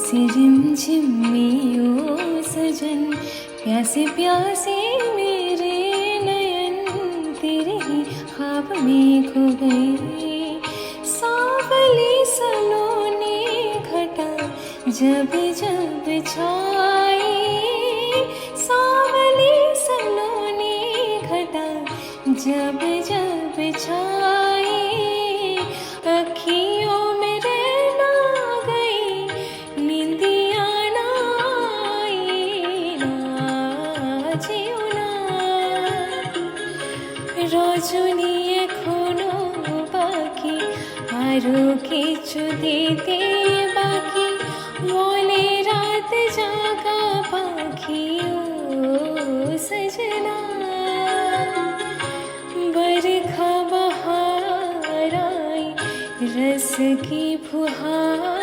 सी रिमझिम ओ सजन, प्यासे प्यासे मेरे नयन तेरे ही ख्वाब में खो गए। सांवली सलोनी घटा जब जब छाई, सांवली सलोनी घटा जब जब छाई, अखियों में रहना गई निंदिया ना आई, ना जियो ना রজনী এখনো বাকি, আরো কিছু দিতে বাকি, মনে রাত জাগা পাখি ও সजना। बरखा बहार आई, रस की फुहार